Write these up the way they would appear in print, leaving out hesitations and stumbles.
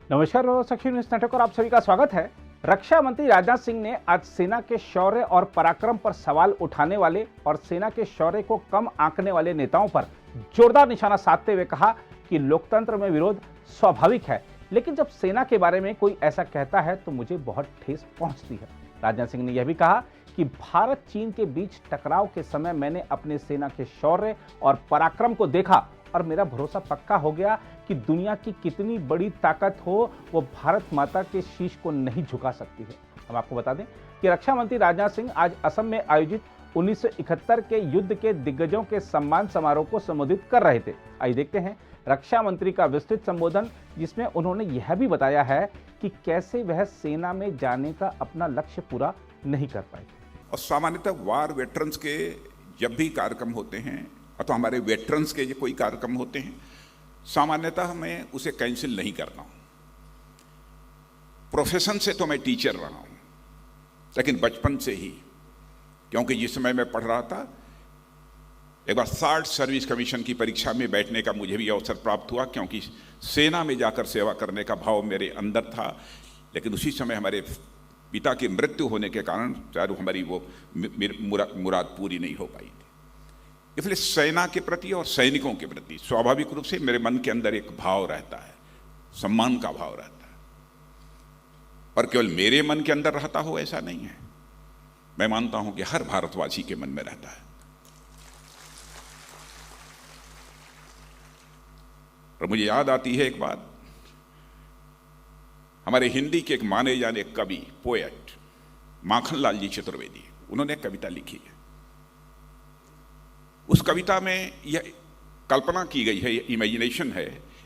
नमस्कार सखी news network और आप सभी का स्वागत है। रक्षा मंत्री राजनाथ सिंह ने आज सेना के शौर्य और पराक्रम पर सवाल उठाने वाले और सेना के शौर्य को कम आंकने वाले नेताओं पर जोरदार निशाना साधते हुए कहा कि लोकतंत्र में विरोध स्वाभाविक है, लेकिन जब सेना के बारे में कोई ऐसा कहता है तो मुझे बहुत ठेस पहुंचती है। राजनाथ सिंह ने यह भी कहा कि भारत चीन के बीच टकराव के समय मैंने अपने सेना के शौर्य और पराक्रम को देखा और मेरा भरोसा पक्का हो गया कि दुनिया की कितनी बड़ी ताकत हो वो भारत माता के शीश को नहीं झुका सकती है। हम आपको बता दें कि रक्षा मंत्री राजनाथ सिंह आज असम में आयोजित 1971 के युद्ध के दिग्गजों के सम्मान समारोह को संबोधित कर रहे थे। आइए देखते हैं रक्षा मंत्री का विस्तृत संबोधन, जिसमें उन्होंने यह भी बताया है कि कैसे वह सेना में जाने का अपना लक्ष्य पूरा नहीं कर पाए। और सामान्यतः वार वेटरन्स के जब भी कार्यक्रम होते हैं अथवा हमारे वेटरन्स के कोई कार्यक्रम होते हैं, सामान्यतः मैं उसे कैंसिल नहीं करता हूं। प्रोफेशन से तो मैं टीचर रहा हूं, लेकिन बचपन से ही, क्योंकि जिस समय मैं पढ़ रहा था एक बार 60 सर्विस कमीशन की परीक्षा में बैठने का मुझे भी अवसर प्राप्त हुआ, क्योंकि सेना में जाकर सेवा करने का भाव मेरे अंदर था। लेकिन उसी समय हमारे पिता की मृत्यु होने के कारण चारों हमारी वो मुराद पूरी नहीं हो पाई थी। इसलिए सेना के प्रति और सैनिकों के प्रति स्वाभाविक रूप से मेरे मन के अंदर एक भाव रहता है, सम्मान का भाव रहता है। और केवल मेरे मन के अंदर रहता हो ऐसा नहीं है, मैं मानता हूं कि हर भारतवासी के मन में रहता है। और मुझे याद आती है एक बात, हमारे हिंदी के एक माने जाने कवि पोएट माखनलाल जी चतुर्वेदी, उन्होंने एक कविता लिखी है। उस कविता में यह कल्पना की गई है, यह इमेजिनेशन है,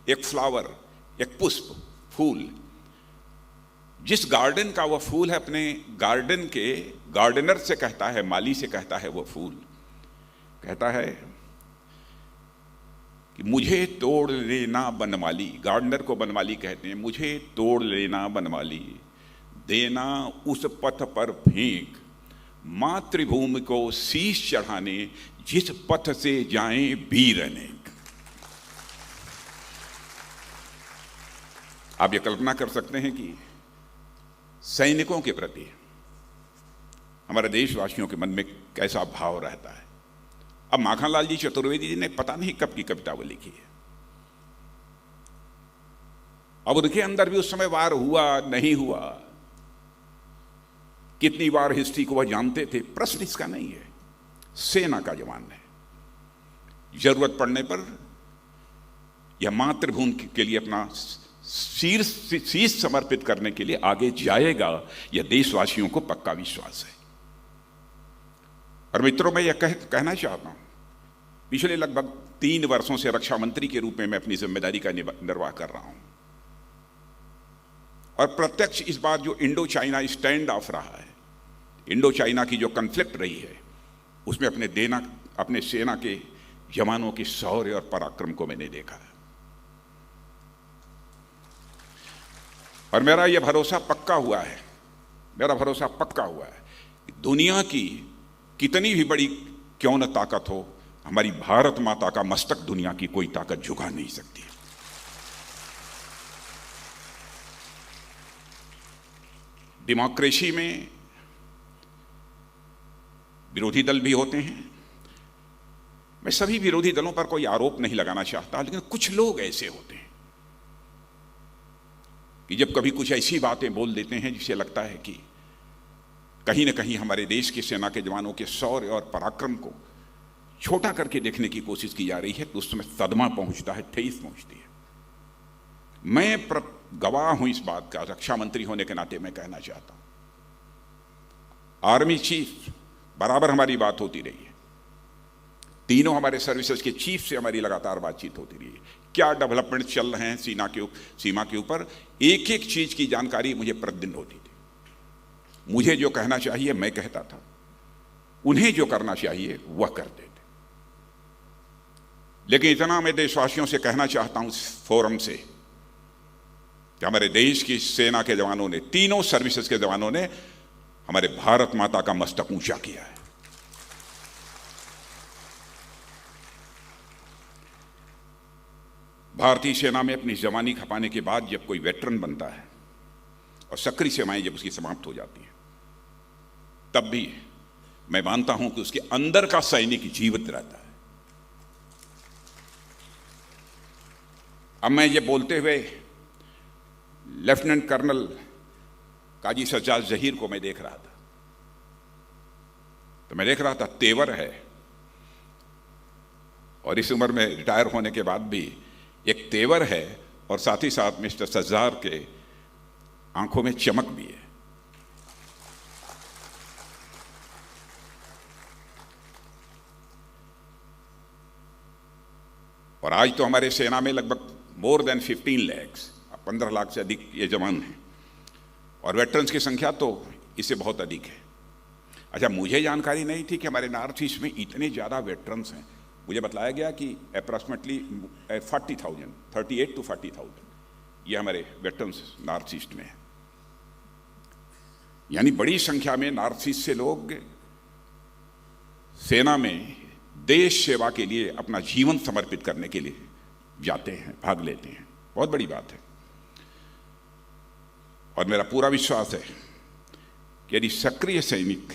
एक फ्लावर, एक पुष्प, फूल, जिस गार्डन का वह फूल है अपने गार्डन के गार्डनर से कहता है, माली से कहता है, वो फूल कहता है कि मुझे तोड़ लेना बनमाली, गार्डनर को बनमाली कहते हैं, मुझे तोड़ लेना बनमाली, देना उस पथ पर फेंक, मातृभूमि को शीश चढ़ाने जिस पथ से जाएं वीर अनेक। आप ये कल्पना कर सकते हैं कि सैनिकों के प्रति हमारे देशवासियों के मन में कैसा भाव रहता है। अब माखनलाल जी चतुर्वेदी जी ने पता नहीं कब की कविता वो लिखी है। अब उनके अंदर भी उस समय वार हुआ नहीं हुआ, कितनी बार हिस्ट्री को वह जानते थे, प्रश्न इसका नहीं है। सेना का जवान है, जरूरत पड़ने पर यह मातृभूमि के लिए अपना शीश समर्पित करने के लिए आगे जाएगा, यह देशवासियों को पक्का विश्वास है। और मित्रों, मैं यह कहना चाहता हूं, पिछले लगभग 3 वर्षों से रक्षा मंत्री के रूप में मैं अपनी जिम्मेदारी का निर्वाह कर रहा हूं, और प्रत्यक्ष इस बार जो इंडो चाइना स्टैंड ऑफ रहा है, इंडो चाइना की जो कन्फ्लिक्ट रही है, उसमें अपने सेना के जवानों के शौर्य और पराक्रम को मैंने देखा है। और मेरा यह भरोसा पक्का हुआ है कि दुनिया की कितनी भी बड़ी क्यों न ताकत हो, हमारी भारत माता का मस्तक दुनिया की कोई ताकत झुका नहीं सकती। डेमोक्रेसी में विरोधी दल भी होते हैं। मैं सभी विरोधी दलों पर कोई आरोप नहीं लगाना चाहता, लेकिन कुछ लोग ऐसे होते हैं कि जब कभी कुछ ऐसी बातें बोल देते हैं जिससे लगता है कि कहीं ना कहीं हमारे देश की सेना के जवानों के शौर्य और पराक्रम को छोटा करके देखने की कोशिश की जा रही है, तो उस समय सदमा पहुंचता है, ठेस पहुंचती है। मैं गवाह हूं इस बात का, रक्षा मंत्री होने के नाते मैं कहना चाहता हूं, आर्मी चीफ बराबर हमारी बात होती रही है, तीनों हमारे सर्विसेज के चीफ से हमारी लगातार बातचीत होती रही है। क्या डेवलपमेंट चल रहे हैं सीमा के ऊपर, एक एक चीज की जानकारी मुझे प्रतिदिन होती थी। मुझे जो कहना चाहिए मैं कहता था, उन्हें जो करना चाहिए वह करते थे। लेकिन इतना मैं देशवासियों से कहना चाहता हूं इस फोरम से कि हमारे देश की सेना के जवानों ने, तीनों सर्विसेज के जवानों ने हमारे भारत माता का मस्तक ऊंचा किया है। भारतीय सेना में अपनी जवानी खपाने के बाद जब कोई वेटरन बनता है और सक्रिय सेवाएं जब उसकी समाप्त हो जाती हैं, तब भी मैं मानता हूं कि उसके अंदर का सैनिक जीवित रहता है। अब मैं ये बोलते हुए लेफ्टिनेंट कर्नल काजी सज्जाद जहीर को मैं देख रहा था, तो मैं देख रहा था तेवर है, और इस उम्र में रिटायर होने के बाद भी एक तेवर है, और साथ ही साथ मिस्टर सज्जाद के आंखों में चमक भी है। और आज तो हमारे सेना में लगभग मोर देन 15 लाख, 15 लाख से अधिक ये जवान हैं, और वेटरन्स की संख्या तो इससे बहुत अधिक है। अच्छा, मुझे जानकारी नहीं थी कि हमारे नॉर्थ ईस्ट में इतने ज़्यादा वेटरन्स हैं। मुझे बताया गया कि अप्रॉक्सीमेटली 40,000, 38 to 40,000 ये हमारे वेटरन्स नॉर्थ ईस्ट में है। यानी बड़ी संख्या में नॉर्थ ईस्ट से लोग सेना में देश सेवा के लिए अपना जीवन समर्पित करने के लिए जाते हैं, भाग लेते हैं। बहुत बड़ी बात है, और मेरा पूरा विश्वास है कि यदि सक्रिय सैनिक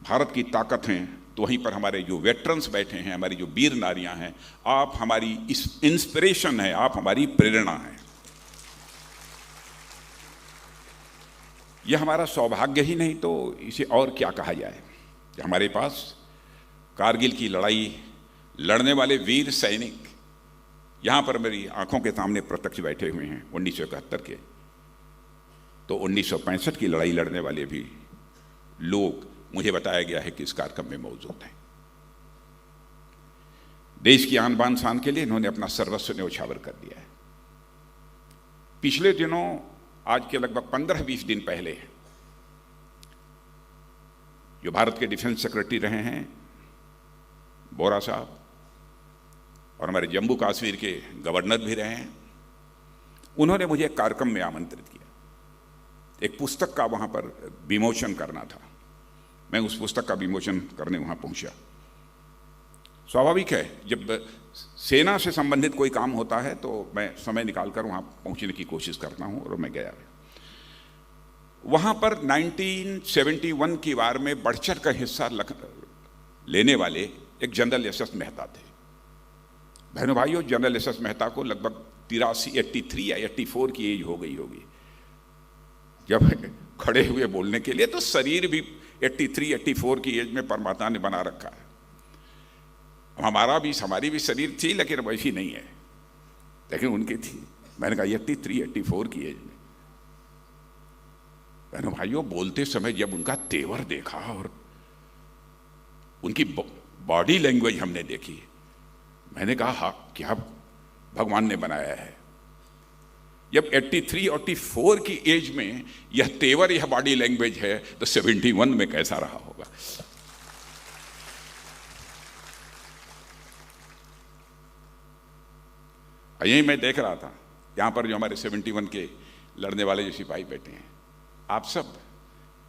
भारत की ताकत हैं, तो वहीं पर हमारे जो वेटरन्स बैठे हैं, हमारी जो वीर नारियां हैं, आप हमारी इंस्पिरेशन है, आप हमारी प्रेरणा है। यह हमारा सौभाग्य ही नहीं तो इसे और क्या कहा जाए कि हमारे पास कारगिल की लड़ाई लड़ने वाले वीर सैनिक यहां पर मेरी आंखों के सामने प्रत्यक्ष बैठे हुए हैं 1971 के। तो 1965 की लड़ाई लड़ने वाले भी लोग मुझे बताया गया है कि इस कार्यक्रम में मौजूद हैं। देश की आन बान शान के लिए इन्होंने अपना सर्वस्व न्यौछावर कर दिया है। पिछले दिनों, आज के लगभग 15-20 दिन पहले, जो भारत के डिफेंस सेक्रेटरी रहे हैं बोरा साहब, और हमारे जम्मू कश्मीर के गवर्नर भी रहे हैं, उन्होंने मुझे एक कार्यक्रम में आमंत्रित किया। एक पुस्तक का वहां पर विमोचन करना था। मैं उस पुस्तक का विमोचन करने वहां पहुंचा। स्वाभाविक है, जब सेना से संबंधित कोई काम होता है तो मैं समय निकालकर वहां पहुंचने की कोशिश करता हूं, और मैं गया। वहां पर 1971 की वार में बढ़-चढ़ कर हिस्सा लेने वाले एक जनरल एस.एस. मेहता थे। बहनों भाइयों, जनरल एस.एस. मेहता को लगभग 83 या 84 की एज हो गई होगी। जब खड़े हुए बोलने के लिए तो शरीर भी 83-84 की एज में परमात्मा ने बना रखा है। हमारी भी शरीर थी, लेकिन वैसी नहीं है, लेकिन उनकी थी। मैंने कहा 83-84 की एज में। बहनों भाइयों, बोलते समय जब उनका तेवर देखा और उनकी बॉडी लैंग्वेज हमने देखी, मैंने कहा हाँ, क्या भगवान ने बनाया है। जब 83-84 की एज में यह तेवर, यह बॉडी लैंग्वेज है, तो 71 में कैसा रहा होगा। यही मैं देख रहा था, यहां पर जो हमारे 71 के लड़ने वाले जो सिपाही बैठे हैं, आप सब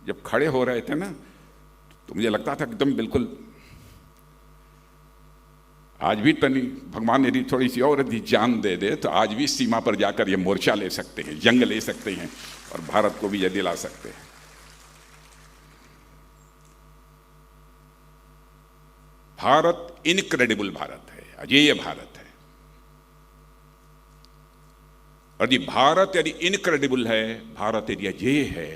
जब खड़े हो रहे थे ना, तो मुझे लगता था एकदम बिल्कुल, आज भी तनी भगवान यदि थोड़ी सी और यदि जान दे दे तो आज भी सीमा पर जाकर ये मोर्चा ले सकते हैं, जंग ले सकते हैं, और भारत को भी ये दिला सकते हैं। भारत इनक्रेडिबल भारत है, अजेय भारत है। और भारत यदि इनक्रेडिबल है, भारत यदि अजेय है,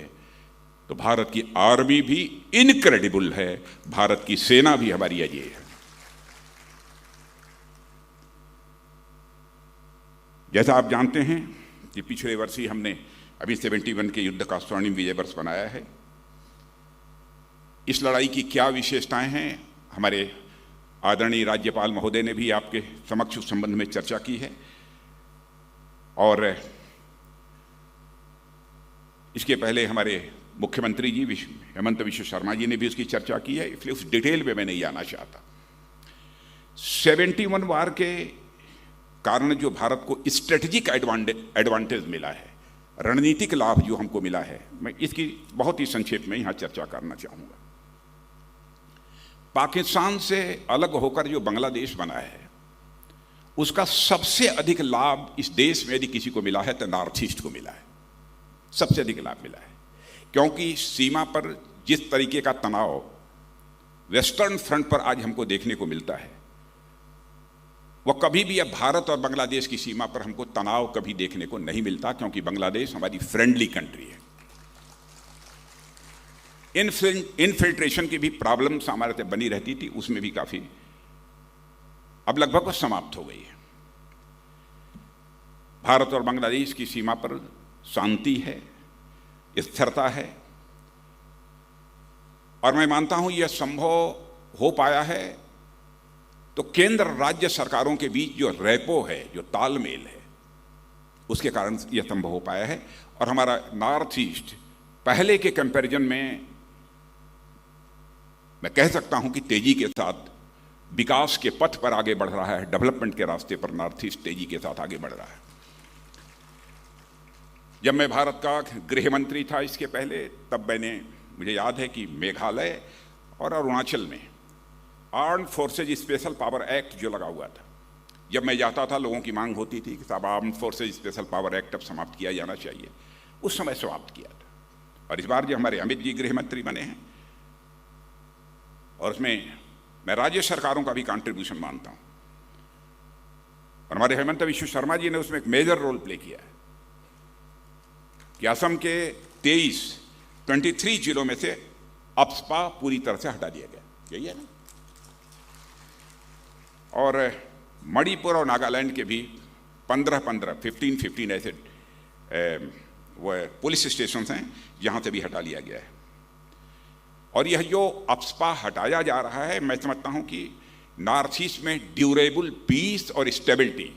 तो भारत की आर्मी भी इनक्रेडिबल है, भारत की सेना भी हमारी अजेय है। जैसा आप जानते हैं कि पिछले वर्ष ही हमने अभी 71 के युद्ध का स्वर्णिम विजय वर्ष मनाया है। इस लड़ाई की क्या विशेषताएं हैं, हमारे आदरणीय राज्यपाल महोदय ने भी आपके समक्ष उस संबंध में चर्चा की है, और इसके पहले हमारे मुख्यमंत्री जी हेमंत विश्व शर्मा जी ने भी उसकी चर्चा की है, इसलिए उस डिटेल में मैं नहीं आना चाहता। 71 वार के कारण जो भारत को स्ट्रेटेजिक एडवांटेज मिला है, रणनीतिक लाभ जो हमको मिला है, मैं इसकी बहुत ही संक्षेप में यहां चर्चा करना चाहूंगा। पाकिस्तान से अलग होकर जो बांग्लादेश बना है, उसका सबसे अधिक लाभ इस देश में यदि किसी को मिला है तो नॉर्थ ईस्ट को मिला है, सबसे अधिक लाभ मिला है। क्योंकि सीमा पर जिस तरीके का तनाव वेस्टर्न फ्रंट पर आज हमको देखने को मिलता है, वह कभी भी अब भारत और बांग्लादेश की सीमा पर हमको तनाव कभी देखने को नहीं मिलता, क्योंकि बांग्लादेश हमारी फ्रेंडली कंट्री है। इनफिल्ट्रेशन की भी प्रॉब्लम्स हमारे से बनी रहती थी, उसमें भी काफी अब लगभग समाप्त हो गई है। भारत और बांग्लादेश की सीमा पर शांति है, स्थिरता है, और मैं मानता हूं यह संभव हो पाया है तो केंद्र राज्य सरकारों के बीच जो रेपो है, जो तालमेल है, उसके कारण यह संभव हो पाया है। और हमारा नॉर्थ ईस्ट पहले के कंपैरिजन में मैं कह सकता हूं कि तेजी के साथ विकास के पथ पर आगे बढ़ रहा है, डेवलपमेंट के रास्ते पर नॉर्थ ईस्ट तेजी के साथ आगे बढ़ रहा है। जब मैं भारत का गृह मंत्री था इसके पहले, तब मुझे याद है कि मेघालय और अरुणाचल में armed forces special power act जो लगा हुआ था, जब मैं जाता था लोगों की मांग होती थी कि साहब armed forces special power act अब समाप्त किया जाना चाहिए। उस समय समाप्त किया था। और इस बार जो हमारे अमित जी गृह मंत्री बने हैं, और उसमें मैं राज्य सरकारों का भी कंट्रीब्यूशन मानता हूं, और हमारे हेमंत विश्व शर्मा जी ने उसमें एक मेजर रोल प्ले किया है कि असम के 23 जिलों में से अप्सपा पूरी तरह से हटा दिया गया, यही है ना। और मणिपुर और नागालैंड के भी 15 ऐसे वो पुलिस स्टेशन हैं जहां से भी हटा लिया गया है। और यह जो अप्सपा हटाया जा रहा है, मैं समझता हूं कि नॉर्थ ईस्ट में ड्यूरेबल पीस और स्टेबिलिटी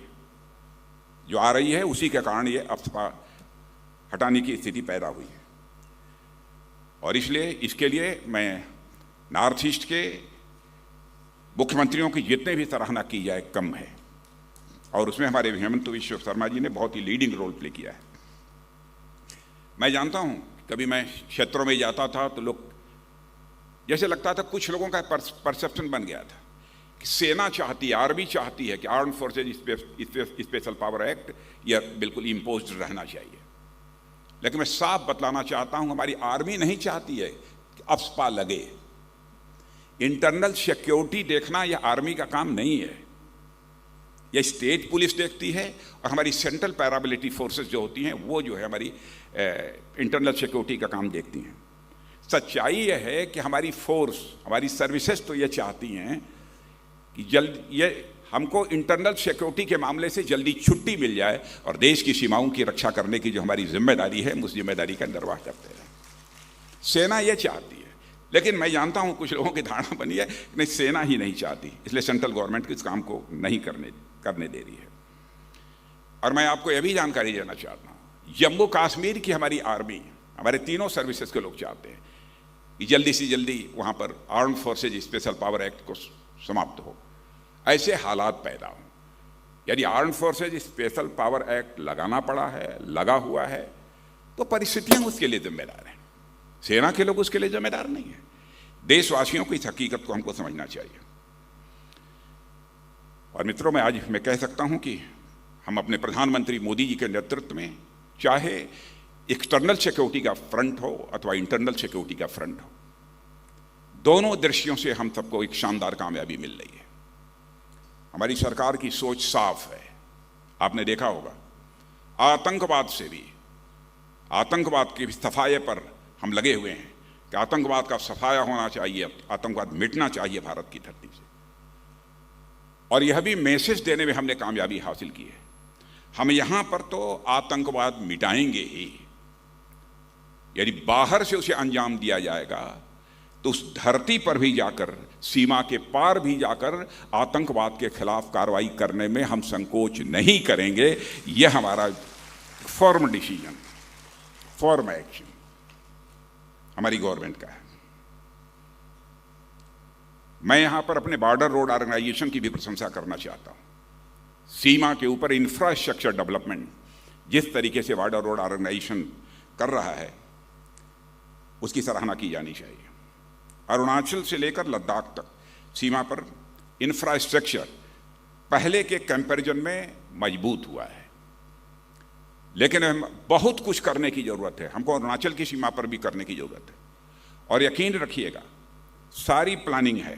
जो आ रही है, उसी के कारण ये अप्सपा हटाने की स्थिति पैदा हुई है। और इसलिए इसके लिए मैं नॉर्थ ईस्ट के मुख्यमंत्रियों की जितने भी सराहना की जाए कम है, और उसमें हमारे हेमंत विश्व शर्मा जी ने बहुत ही लीडिंग रोल प्ले किया है। मैं जानता हूं, कभी मैं क्षेत्रों में जाता था तो लोग जैसे लगता था, कुछ लोगों का परसेप्शन बन गया था कि सेना चाहती है, आर्मी चाहती है कि arm forces special power act यह बिल्कुल इम्पोज्ड रहना चाहिए। लेकिन मैं साफ बतलाना चाहता हूं, हमारी आर्मी नहीं चाहती है कि अप्सपा लगे। इंटरनल सिक्योरिटी देखना यह आर्मी का काम नहीं है, यह स्टेट पुलिस देखती है, और हमारी सेंट्रल पैरामिलिट्री फोर्सेस जो होती हैं वो जो है हमारी इंटरनल सिक्योरिटी का काम देखती हैं। सच्चाई यह है कि हमारी फोर्स, हमारी सर्विसेज तो ये चाहती हैं कि हमको इंटरनल सिक्योरिटी के मामले से जल्दी छुट्टी मिल जाए और देश की सीमाओं की रक्षा करने की जो हमारी जिम्मेदारी है, उस जिम्मेदारी का निर्वाह करते हैं। सेना यह चाहती है, लेकिन मैं जानता हूं कुछ लोगों की धारणा बनी है नहीं, सेना ही नहीं चाहती, इसलिए सेंट्रल गवर्नमेंट इस काम को नहीं करने दे रही है। और मैं आपको यह भी जानकारी देना चाहता हूं, जम्मू कश्मीर की हमारी आर्मी, हमारे तीनों सर्विसेज के लोग चाहते हैं कि जल्दी से जल्दी वहां पर arm forces special power act को समाप्त हो, ऐसे हालात पैदा हो। यदि arm forces special power act लगाना पड़ा है, लगा हुआ है, तो परिस्थितियां उसके लिए जिम्मेदार हैं, सेना के लोग उसके लिए जिम्मेदार नहीं है। देशवासियों को इस हकीकत को हमको समझना चाहिए। और मित्रों, मैं कह सकता हूं कि हम अपने प्रधानमंत्री मोदी जी के नेतृत्व में, चाहे एक्सटर्नल सिक्योरिटी का फ्रंट हो अथवा इंटरनल सिक्योरिटी का फ्रंट हो, दोनों दृष्टियों से हम सबको एक शानदार कामयाबी मिल रही है। हमारी सरकार की सोच साफ है। आपने देखा होगा, आतंकवाद से भी, आतंकवाद की सफाये पर हम लगे हुए हैं कि आतंकवाद का सफाया होना चाहिए, आतंकवाद मिटना चाहिए भारत की धरती से। और यह भी मैसेज देने में हमने कामयाबी हासिल की है। हम यहां पर तो आतंकवाद मिटाएंगे ही, यदि बाहर से उसे अंजाम दिया जाएगा तो उस धरती पर भी जाकर, सीमा के पार भी जाकर आतंकवाद के खिलाफ कार्रवाई करने में हम संकोच नहीं करेंगे। यह हमारा फर्म डिसीजन, फर्म एक्शन हमारी गवर्नमेंट का है। मैं यहां पर अपने बॉर्डर रोड ऑर्गेनाइजेशन की भी प्रशंसा करना चाहता हूं। सीमा के ऊपर इंफ्रास्ट्रक्चर डेवलपमेंट जिस तरीके से बॉर्डर रोड ऑर्गेनाइजेशन कर रहा है, उसकी सराहना की जानी चाहिए। अरुणाचल से लेकर लद्दाख तक सीमा पर इंफ्रास्ट्रक्चर पहले के कंपैरिजन में मजबूत हुआ है, लेकिन हम बहुत कुछ करने की जरूरत है। हमको अरुणाचल की सीमा पर भी करने की जरूरत है, और यकीन रखिएगा सारी प्लानिंग है,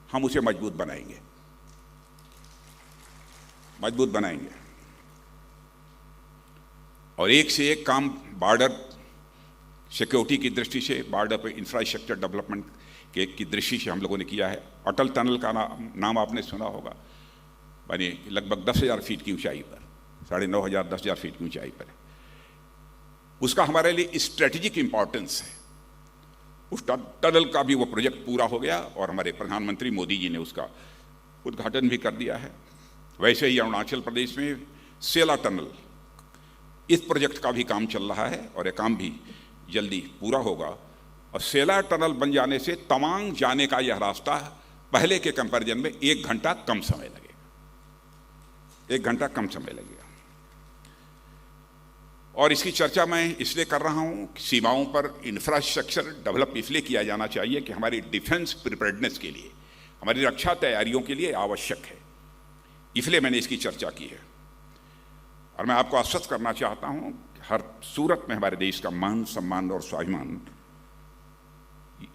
हम उसे मजबूत बनाएंगे, मजबूत बनाएंगे। और एक से एक काम बॉर्डर सिक्योरिटी की दृष्टि से, बॉर्डर पर इंफ्रास्ट्रक्चर डेवलपमेंट की दृष्टि से हम लोगों ने किया है। अटल टनल का नाम आपने सुना होगा, यानी लगभग 10,000 फीट की ऊंचाई पर, 9,500 10,000 फीट की ऊंचाई पर है। उसका हमारे लिए स्ट्रेटेजिक इंपॉर्टेंस है। उस टनल का भी वो प्रोजेक्ट पूरा हो गया और हमारे प्रधानमंत्री मोदी जी ने उसका उद्घाटन भी कर दिया है। वैसे ही अरुणाचल प्रदेश में सेला टनल, इस प्रोजेक्ट का भी काम चल रहा है और यह काम भी जल्दी पूरा होगा। और सेला टनल बन जाने से तवांग जाने का यह रास्ता पहले के कंपैरिजन में 1 घंटा कम समय लगेगा, 1 घंटा कम समय लगेगा। और इसकी चर्चा मैं इसलिए कर रहा हूं कि सीमाओं पर इंफ्रास्ट्रक्चर डेवलप इसलिए किया जाना चाहिए कि हमारी डिफेंस प्रिपेयर्डनेस के लिए, हमारी रक्षा तैयारियों के लिए आवश्यक है, इसलिए मैंने इसकी चर्चा की है। और मैं आपको आश्वस्त करना चाहता हूं कि हर सूरत में हमारे देश का मान, सम्मान और स्वाभिमान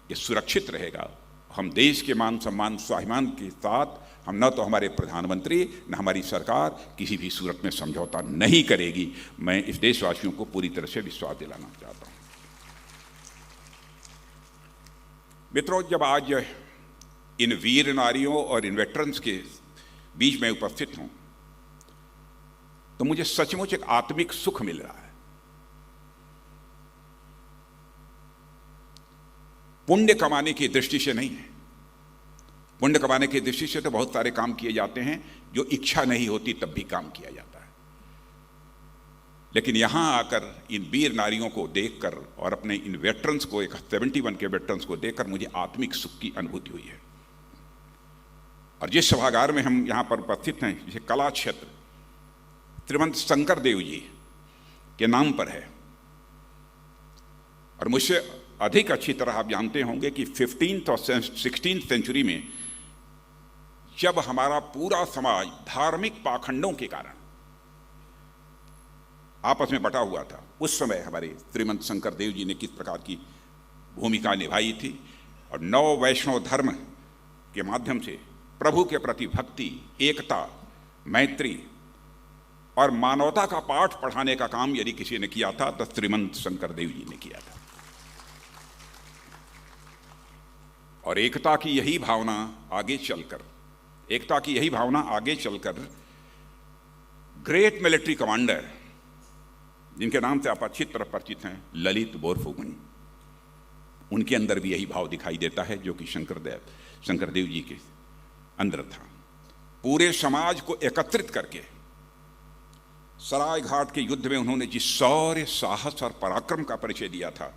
ये सुरक्षित रहेगा। हम देश के मान, सम्मान, स्वाभिमान के साथ हम न तो हमारे प्रधानमंत्री न हमारी सरकार किसी भी सूरत में समझौता नहीं करेगी। मैं इस देशवासियों को पूरी तरह से विश्वास दिलाना चाहता हूं। मित्रों, जब आज इन वीर नारियों और इन वेटरन्स के बीच में उपस्थित हूं तो मुझे सचमुच एक आत्मिक सुख मिल रहा है। पुण्य कमाने की दृष्टि से नहीं है, पुण्य कमाने की दृष्टि से तो बहुत सारे काम किए जाते हैं, जो इच्छा नहीं होती तब भी काम किया जाता है। लेकिन यहां आकर इन वीर नारियों को देखकर और अपने इन वेटरन्स को, एक 71 के वेटरन्स को देखकर मुझे आत्मिक सुख की अनुभूति हुई है। और जिस सभागार में हम यहां पर उपस्थित हैं, जिसे कला क्षेत्र श्रीमंत शंकर देव जी के नाम पर है, और मुझसे अधिक अच्छी तरह आप जानते होंगे कि 15th और 16th सेंचुरी में जब हमारा पूरा समाज धार्मिक पाखंडों के कारण आपस में बटा हुआ था, उस समय हमारे श्रीमंत शंकर देव जी ने किस प्रकार की भूमिका निभाई थी और नव वैष्णव धर्म के माध्यम से प्रभु के प्रति भक्ति, एकता, मैत्री और मानवता का पाठ पढ़ाने का काम यदि किसी ने किया था तो श्रीमंत शंकर देव जी ने किया था। और एकता की यही भावना आगे चलकर ग्रेट मिलिट्री कमांडर, जिनके नाम से आप अच्छी तरह परिचित हैं, ललित बोरफुकन, उनके अंदर भी यही भाव दिखाई देता है जो कि शंकर देव जी के अंदर था। पूरे समाज को एकत्रित करके सराय घाट के युद्ध में उन्होंने जिस शौर्य, साहस और पराक्रम का परिचय दिया था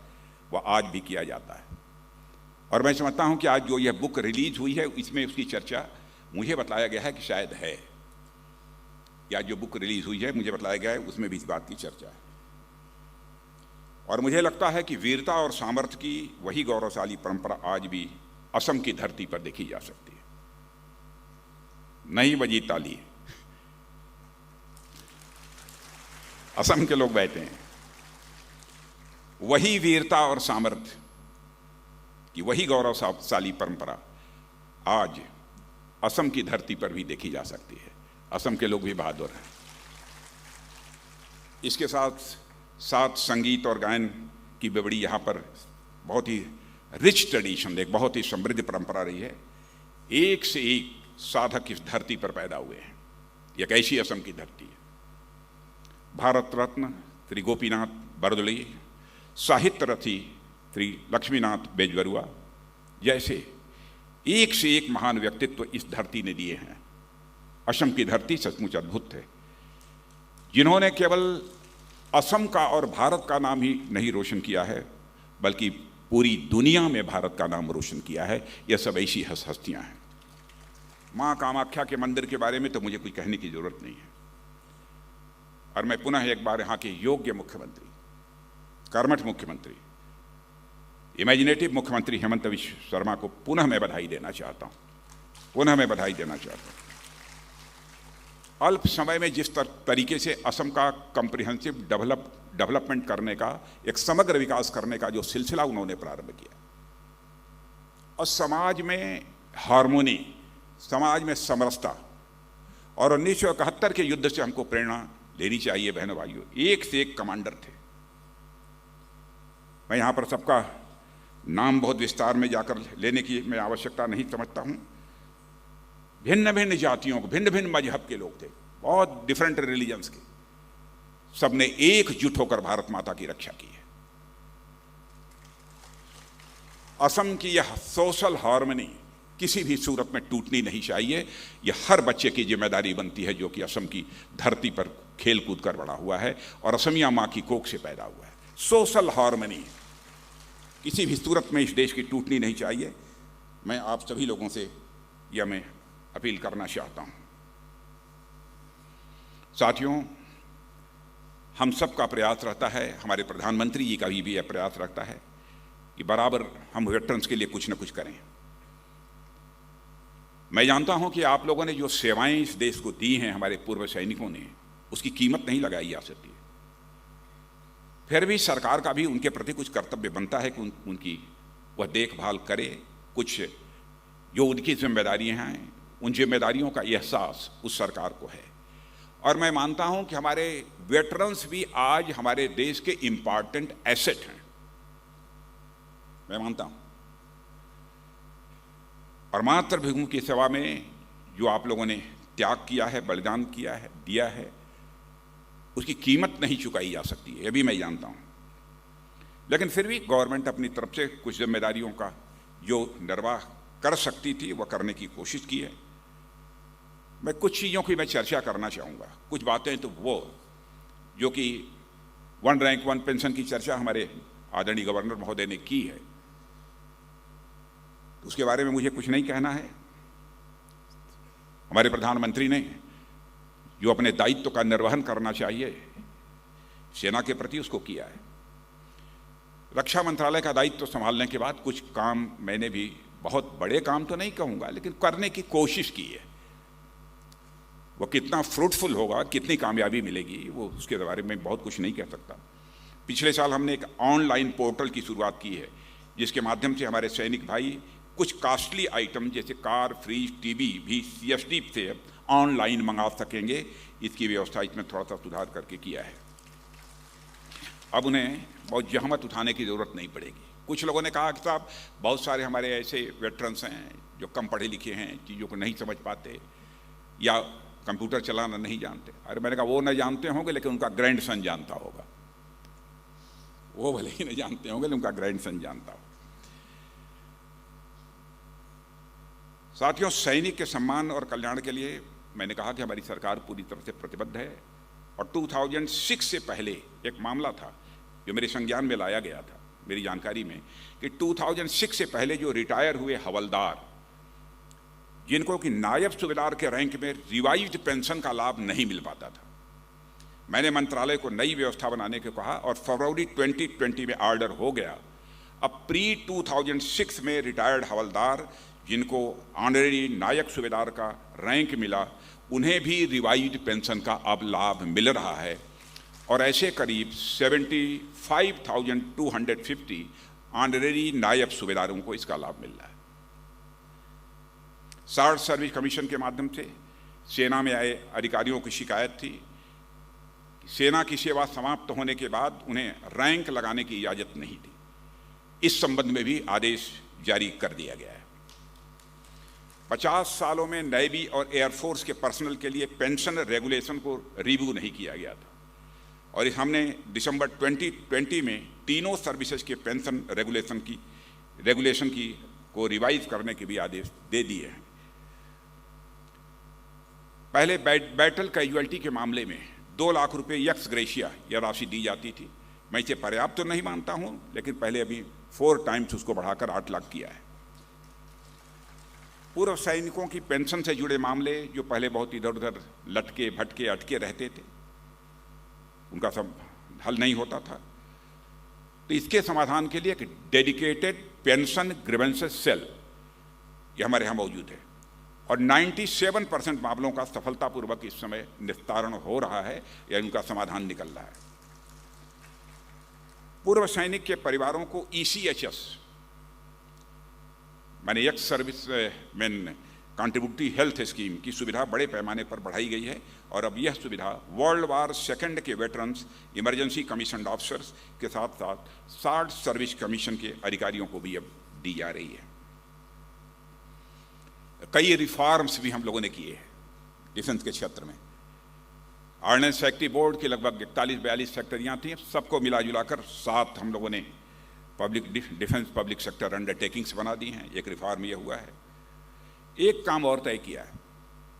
वह आज भी किया जाता है। और मैं समझता हूं कि आज जो यह बुक रिलीज हुई है इसमें उसकी चर्चा मुझे बताया गया है कि शायद है, या जो बुक रिलीज हुई है मुझे बताया गया है उसमें भी इस बात की चर्चा है। और मुझे लगता है कि वीरता और सामर्थ्य की वही गौरवशाली परंपरा आज भी असम की धरती पर देखी जा सकती है। नहीं बजी ताली, असम के लोग बैठे हैं, वही वीरता और सामर्थ्य कि वही गौरवशाली परंपरा आज असम की धरती पर भी देखी जा सकती है। असम के लोग भी बहादुर हैं। इसके साथ साथ संगीत और गायन की भी बड़ी यहाँ पर बहुत ही रिच ट्रेडिशन, एक बहुत ही समृद्ध परंपरा रही है। एक से एक साधक इस धरती पर पैदा हुए हैं। एक ऐसी असम की धरती है। भारत रत्न श्री गोपीनाथ बरदोली, साहित्य रथी श्री लक्ष्मीनाथ बेजबरुआ जैसे एक से एक महान व्यक्तित्व इस धरती ने दिए हैं। असम की धरती सचमुच अद्भुत है, जिन्होंने केवल असम का और भारत का नाम ही नहीं रोशन किया है बल्कि पूरी दुनिया में भारत का नाम रोशन किया है। यह सब ऐसी हस्तियां हैं। मां कामाख्या के मंदिर के बारे में तो मुझे कुछ कहने की जरूरत नहीं है। और मैं पुनः एक बार यहाँ के योग्य मुख्यमंत्री, कर्मठ मुख्यमंत्री, इमेजिनेटिव मुख्यमंत्री हेमंत बिश्व शर्मा को पुनः मैं बधाई देना चाहता हूँ। अल्प समय में जिस तरीके से असम का कम्प्रिहेंसिव डेवलपमेंट करने का, एक समग्र विकास करने का जो सिलसिला उन्होंने प्रारंभ किया, और समाज में हार्मोनी, समाज में समरसता, और 1971 के युद्ध से हमको प्रेरणा लेनी चाहिए। बहनों भाइयों, एक से एक कमांडर थे। मैं यहाँ पर सबका नाम बहुत विस्तार में जाकर लेने की मैं आवश्यकता नहीं समझता हूँ। भिन्न भिन्न जातियों को, भिन्न भिन्न मजहब के लोग थे, बहुत डिफरेंट रिलीजन्स के, सबने एकजुट होकर भारत माता की रक्षा की है। असम की यह सोशल हार्मनी किसी भी सूरत में टूटनी नहीं चाहिए। यह हर बच्चे की जिम्मेदारी बनती है जो कि असम की धरती पर खेल कूद कर बड़ा हुआ है और असमिया माँ की कोख से पैदा हुआ है। सोशल हार्मनी किसी भी सूरत में इस देश की टूटनी नहीं चाहिए। मैं आप सभी लोगों से यह मैं अपील करना चाहता हूं। साथियों, हम सबका प्रयास रहता है, हमारे प्रधानमंत्री जी का भी यह प्रयास रहता है कि बराबर हम वेटरन्स के लिए कुछ न कुछ करें। मैं जानता हूं कि आप लोगों ने जो सेवाएं इस देश को दी हैं, हमारे पूर्व सैनिकों ने, उसकी कीमत नहीं लगाई जा सकती। फिर भी सरकार का भी उनके प्रति कुछ कर्तव्य बनता है कि उनकी वह देखभाल करे। कुछ जो उनकी जिम्मेदारियां हैं, उन जिम्मेदारियों का एहसास उस सरकार को है। और मैं मानता हूं कि हमारे वेटरन्स भी आज हमारे देश के इंपॉर्टेंट एसेट हैं, मैं मानता हूं। और मातृभूमि की सेवा में जो आप लोगों ने त्याग किया है, बलिदान किया है, दिया है, उसकी कीमत नहीं चुकाई जा सकती है, यह भी मैं जानता हूं। लेकिन फिर भी गवर्नमेंट अपनी तरफ से कुछ जिम्मेदारियों का जो निर्वाह कर सकती थी वह करने की कोशिश की है। मैं कुछ चीज़ों की मैं चर्चा करना चाहूँगा। कुछ बातें तो वो जो कि 1 रैंक 1 पेंशन की चर्चा हमारे आदरणीय गवर्नर महोदय ने की है, तो उसके बारे में मुझे कुछ नहीं कहना है। हमारे प्रधानमंत्री ने जो अपने दायित्व का निर्वहन करना चाहिए सेना के प्रति, उसको किया है। रक्षा मंत्रालय का दायित्व संभालने के बाद कुछ काम मैंने भी, बहुत बड़े काम तो नहीं कहूँगा, लेकिन करने की कोशिश की है। वो कितना फ्रूटफुल होगा, कितनी कामयाबी मिलेगी, वो उसके बारे में बहुत कुछ नहीं कह सकता। पिछले साल हमने एक ऑनलाइन पोर्टल की शुरुआत की है, जिसके माध्यम से हमारे सैनिक भाई कुछ कॉस्टली आइटम जैसे कार, फ्रिज, टीवी भी CSD से ऑनलाइन मंगा सकेंगे। इसकी व्यवस्था इसमें थोड़ा सा सुधार करके किया है। अब उन्हें बहुत जहमत उठाने की ज़रूरत नहीं पड़ेगी। कुछ लोगों ने कहा कि साहब बहुत सारे हमारे ऐसे वेटरन्स हैं जो कम पढ़े लिखे हैं, चीज़ों को नहीं समझ पाते या कंप्यूटर चलाना नहीं जानते। अरे मैंने कहा वो न जानते होंगे लेकिन उनका ग्रैंडसन जानता होगा। वो भले ही नहीं जानते होंगे लेकिन उनका ग्रैंडसन जानता होगा। साथियों, सैनिक के सम्मान और कल्याण के लिए मैंने कहा कि हमारी सरकार पूरी तरह से प्रतिबद्ध है। और 2006 से पहले एक मामला था जो मेरे संज्ञान में लाया गया था, मेरी जानकारी में, कि 2006 से पहले जो रिटायर हुए हवलदार, जिनको कि नायब सूबेदार के रैंक में रिवाइज्ड पेंशन का लाभ नहीं मिल पाता था, मैंने मंत्रालय को नई व्यवस्था बनाने को कहा और फरवरी 2020 में ऑर्डर हो गया। अब प्री 2006 में रिटायर्ड हवलदार जिनको ऑनरेरी नायक सूबेदार का रैंक मिला, उन्हें भी रिवाइज्ड पेंशन का अब लाभ मिल रहा है। और ऐसे करीब 75,250 ऑनरेरी नायब सूबेदारों को इसका लाभ मिल रहा है। शार्ट सर्विस कमीशन के माध्यम से सेना में आए अधिकारियों की शिकायत थी कि सेना की सेवा समाप्त होने के बाद उन्हें रैंक लगाने की इजाज़त नहीं थी। इस संबंध में भी आदेश जारी कर दिया गया है। 50 सालों में नेवी और एयरफोर्स के पर्सनल के लिए पेंशन रेगुलेशन को रिव्यू नहीं किया गया था और हमने दिसंबर 2020 में तीनों सर्विसेज के पेंशन रेगुलेशन को रिवाइज करने के भी आदेश दे दिए हैं। पहले बैटल कैजुअल्टी के मामले में 2 लाख रुपए एक्स ग्रेशिया यह राशि दी जाती थी। मैं इसे पर्याप्त तो नहीं मानता हूं, लेकिन पहले अभी 4 टाइम्स उसको बढ़ाकर 8 लाख किया है। पूर्व सैनिकों की पेंशन से जुड़े मामले जो पहले बहुत इधर उधर लटके भटके अटके रहते थे, उनका सब हल नहीं होता था, तो इसके समाधान के लिए एक डेडिकेटेड पेंशन ग्रीवेंसेस सेल ये हमारे यहाँ मौजूद है। और 97% मामलों का सफलतापूर्वक इस समय निस्तारण हो रहा है या उनका समाधान निकल रहा है। पूर्व सैनिक के परिवारों को ECHS माने ex service man contributory health scheme की सुविधा बड़े पैमाने पर बढ़ाई गई है और अब यह सुविधा वर्ल्ड वार सेकंड के वेटरन्स, इमरजेंसी कमीशन ऑफिसर्स के साथ साथ 60 सर्विस कमीशन के अधिकारियों को भी अब दी जा रही है। कई रिफॉर्म्स भी हम लोगों ने किए हैं डिफेंस के क्षेत्र में। ऑर्डिनेंस फैक्ट्री बोर्ड की लगभग 41-42 फैक्ट्रियाँ थी, सबको मिला जुलाकर 7 हम लोगों ने public defence public sector undertakings बना दी हैं। एक रिफॉर्म यह हुआ है। एक काम और तय किया है।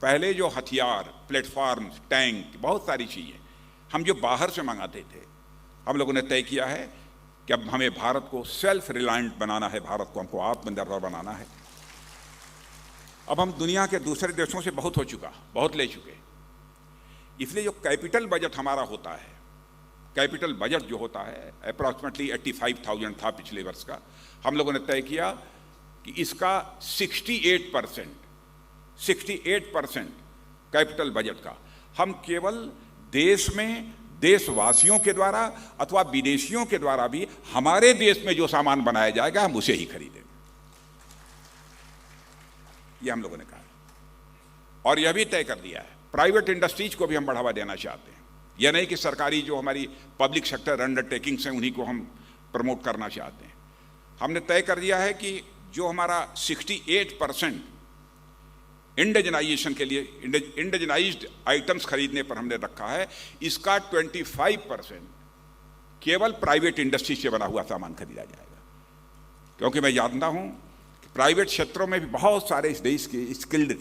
पहले जो हथियार, प्लेटफॉर्म, टैंक, बहुत सारी चीज़ें हम जो बाहर से मंगाते थे, हम लोगों ने तय किया है कि अब हमें भारत को सेल्फ रिलायंट बनाना है, भारत को हमको आत्मनिर्भर बनाना है। अब हम दुनिया के दूसरे देशों से बहुत ले चुके। इसलिए जो कैपिटल बजट हमारा होता है, कैपिटल बजट जो होता है अप्रॉक्सीमेटली 85,000 था पिछले वर्ष का, हम लोगों ने तय किया कि इसका 68% कैपिटल बजट का हम केवल देश में देशवासियों के द्वारा अथवा विदेशियों के द्वारा भी हमारे देश में जो सामान बनाया जाएगा हम उसे ही खरीदेंगे। यह हम लोगों ने कहा और यह भी तय कर दिया है प्राइवेट इंडस्ट्रीज को भी हम बढ़ावा देना चाहते हैं। यह नहीं कि सरकारी जो हमारी पब्लिक सेक्टर अंडरटेकिंग्स हैं उन्हीं को हम प्रमोट करना चाहते हैं। हमने तय कर दिया है कि जो हमारा 68% इंडिजनाइजेशन के लिए इंडिजनाइज्ड आइटम्स खरीदने पर हमने रखा है, इसका 25% केवल प्राइवेट इंडस्ट्री से बना हुआ सामान खरीदा जाएगा। क्योंकि मैं जानता हूं कि प्राइवेट क्षेत्रों में भी बहुत सारे इस देश के स्किल्ड,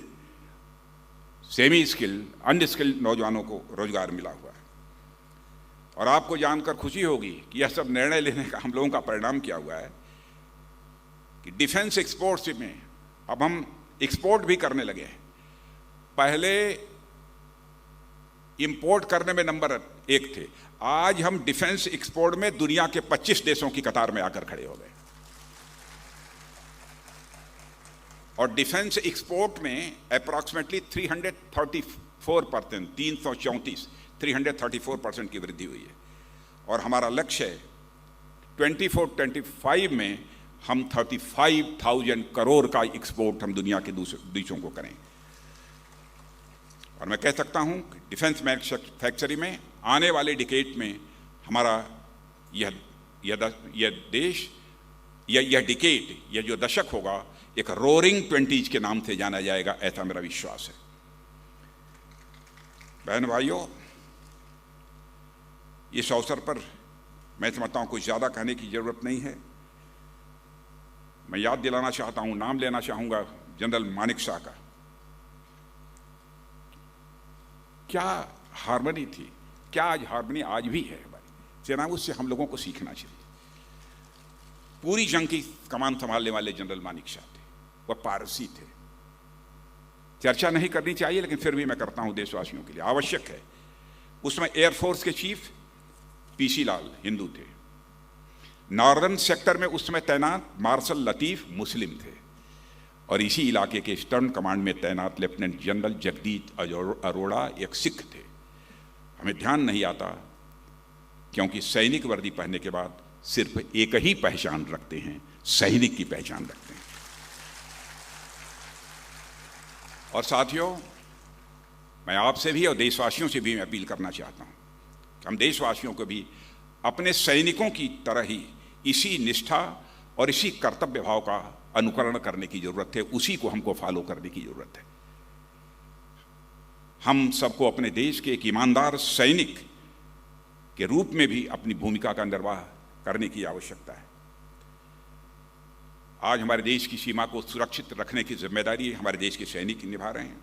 सेमी स्किल्ड, अनस्किल्ड नौजवानों को रोजगार मिला हुआ है। और आपको जानकर खुशी होगी कि यह सब निर्णय लेने का हम लोगों का परिणाम क्या हुआ है कि डिफेंस एक्सपोर्ट्स में अब हम एक्सपोर्ट भी करने लगे हैं। पहले इंपोर्ट करने में नंबर 1 थे, आज हम डिफेंस एक्सपोर्ट में दुनिया के 25 देशों की कतार में आकर खड़े हो गए। और डिफेंस एक्सपोर्ट में अप्रॉक्सीमेटली 334% की वृद्धि हुई है। और हमारा लक्ष्य है 24-25 में हम 35,000 करोड़ का एक्सपोर्ट हम दुनिया के देशों को करें। और मैं कह सकता हूं कि डिफेंस मैन्युफैक्चरिंग में आने वाले डिकेड में हमारा यह देश यह डिकेड, यह जो दशक होगा, एक रोरिंग 20s के नाम से जाना जाएगा, ऐसा मेरा विश्वास है। बहन भाइयों, इस अवसर पर मैं समझता हूं कुछ ज्यादा कहने की जरूरत नहीं है। मैं याद दिलाना चाहता हूं, नाम लेना चाहूंगा जनरल मानेकशॉ का। क्या हार्मनी थी, क्या आज हार्मनी आज भी है हमारी सेना, उससे हम लोगों को सीखना चाहिए। पूरी जंग की कमान संभालने वाले जनरल मानेकशॉ थे, वह पारसी थे। चर्चा नहीं करनी चाहिए लेकिन फिर भी मैं करता हूं, देशवासियों के लिए आवश्यक है। उसमें एयरफोर्स के चीफ PC लाल हिंदू थे। नॉर्दर्न सेक्टर में उस समय तैनात मार्शल लतीफ मुस्लिम थे। और इसी इलाके के ईस्टर्न कमांड में तैनात लेफ्टिनेंट जनरल जगदीश अरोड़ा एक सिख थे। हमें ध्यान नहीं आता क्योंकि सैनिक वर्दी पहनने के बाद सिर्फ एक ही पहचान रखते हैं, सैनिक की पहचान रखते हैं। और साथियों, मैं आपसे भी और देशवासियों से भी मैं अपील करना चाहता हूं कि हम देशवासियों को भी अपने सैनिकों की तरह ही इसी निष्ठा और इसी कर्तव्य भाव का अनुकरण करने की जरूरत है, उसी को हमको फॉलो करने की जरूरत है। हम सबको अपने देश के एक ईमानदार सैनिक के रूप में भी अपनी भूमिका का निर्वाह करने की आवश्यकता है। आज हमारे देश की सीमा को सुरक्षित रखने की जिम्मेदारी हमारे देश के सैनिक निभा रहे हैं,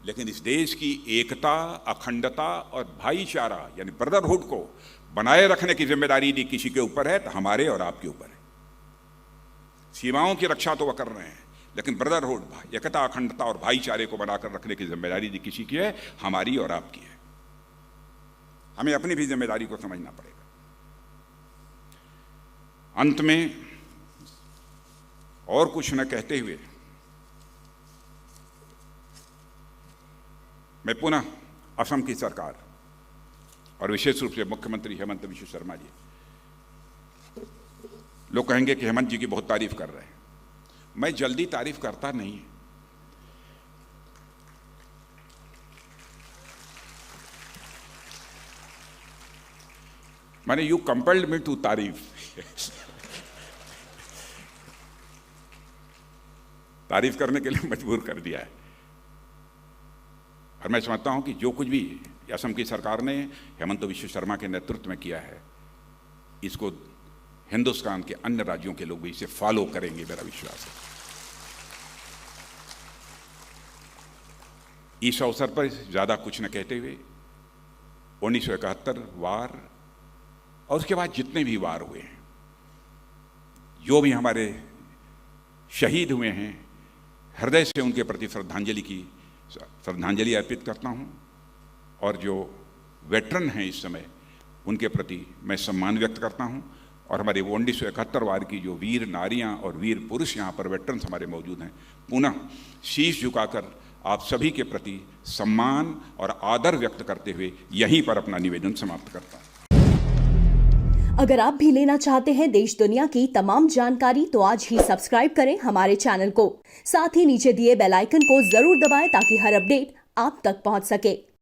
लेकिन इस देश की एकता, अखंडता और भाईचारा यानी ब्रदरहुड को बनाए रखने की जिम्मेदारी यदि किसी के ऊपर है तो हमारे और आपके ऊपर है। सीमाओं की रक्षा तो वह कर रहे हैं, लेकिन ब्रदरहुड, एकता, अखंडता और भाईचारे को बनाकर रखने की जिम्मेदारी यदि किसी की है, हमारी और आपकी है। हमें अपनी भी जिम्मेदारी को समझना पड़ेगा। अंत में और कुछ न कहते हुए मैं पुनः असम की सरकार और विशेष रूप से मुख्यमंत्री हेमंत बिश्व शर्मा जी, लोग कहेंगे कि हेमंत जी की बहुत तारीफ कर रहे हैं। मैं जल्दी तारीफ करता नहीं। माने यू कंपेल्ड मी टू तारीफ। तारीफ करने के लिए मजबूर कर दिया है। और मैं समझता हूं कि जो कुछ भी असम की सरकार ने हेमंत बिश्व शर्मा के नेतृत्व में किया है, इसको हिंदुस्तान के अन्य राज्यों के लोग भी इसे फॉलो करेंगे, मेरा विश्वास है। इस अवसर पर ज्यादा कुछ न कहते हुए 1971 वार और उसके बाद जितने भी वार हुए हैं, जो भी हमारे शहीद हुए हैं, हृदय से उनके प्रति श्रद्धांजलि अर्पित करता हूं। और जो वेटरन हैं इस समय, उनके प्रति मैं सम्मान व्यक्त करता हूं। और हमारे 1971 वार की जो वीर नारियां और वीर पुरुष यहाँ पर वेटरन्स हमारे मौजूद हैं, पुनः शीश झुकाकर आप सभी के प्रति सम्मान और आदर व्यक्त करते हुए यहीं पर अपना निवेदन समाप्त करता हूं। अगर आप भी लेना चाहते हैं देश दुनिया की तमाम जानकारी, तो आज ही सब्सक्राइब करें हमारे चैनल को। साथ ही नीचे दिए बेल आइकन को जरूर दबाएं ताकि हर अपडेट आप तक पहुंच सके।